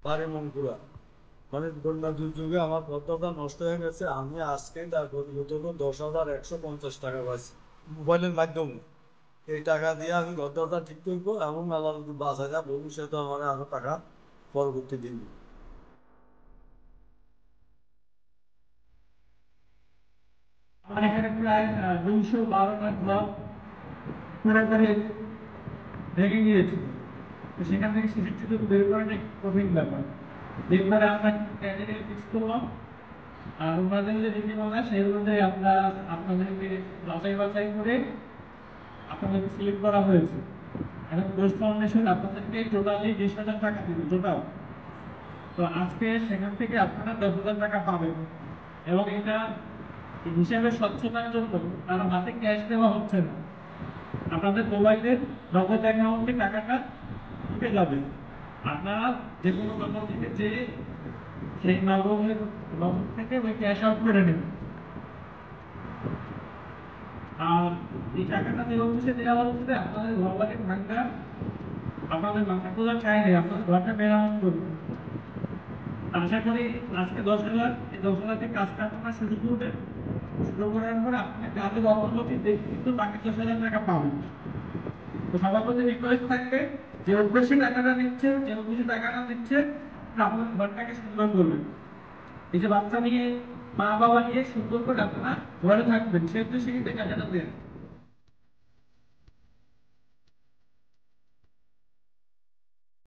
বাড়ি মনপুরা। মানে বন্যা দুর্যোগে আমার পদ্মাটা নষ্ট হয়ে গেছে, আমি আজকে তার গত 10,150 টাকা পাইছি মোবাইলের মাধ্যমে। এই টাকা দিয়ে আমি গদ্দাটা ঠিক করবো এবং আল্লাহ যদি বাঁচা যায় ভবিষ্যতে আমার আরো টাকা পরবর্তী দিন। আমার এখানে প্রায় 212 ব্লক পুরোপুরি ভেঙে গিয়েছিল। তো সেখান থেকে শিশুটিকে বের করাটা একটু কঠিন ব্যাপার। এরপরে আমরা ক্যান্ডিডেট ফিক্স করলাম, আর ওনাদের যে নীতিমালা সেই অনুযায়ী আমরা আপনাদেরকে যাচাই বাছাই করে আপনাদেরকে সিলেক্ট করা হয়েছে। এখন বেস্ট ফাউন্ডেশন আপনাদেরকে টোটালি 20,000 টাকা দিবে টোটাল। তো আজকে সেখান থেকে আপনারা 10,000 টাকা পাবেন, এবং এটা হিসেবে স্বচ্ছতার জন্য কারণ হাতে ক্যাশ দেওয়া হচ্ছে না, আপনাদের মোবাইলের নগদ অ্যাকাউন্টে টাকাটা ঢুকে যাবে। আপনারা যে কোনো দোকান থেকে যে সেই নগদের নগদ থেকে ওই ক্যাশ আউট করে নেবেন। আর এই টাকাটা দেওয়া হচ্ছে দেওয়া হচ্ছে আপনাদের ঘর বাড়ির ভাঙা, আপনাদের মাথা খোঁজা চাইলে আপনাদের ঘরটা মেরামত করবেন। আশা করি আজকে 10,000, এই 10,000 থেকে কাজ কাটানো শুরু করবেন। শুরু করার পর আপনি যাদের অগ্রগতি দেখে কিন্তু বাকি 10,000 টাকা পাবেন। তো সবার প্রতি রিকোয়েস্ট থাকবে, যে অভ্যাসী টাকাটা নিচ্ছে, যে অভ্যাসী টাকাটা নিচ্ছে, আপনার ঘরটাকে সুন্দর করবেন। এই যে বাচ্চা নিয়ে, মা বাবা নিয়ে সুন্দর করে আপনারা ঘরে থাকবেন, সে উদ্দেশ্যে টাকাটা দেন।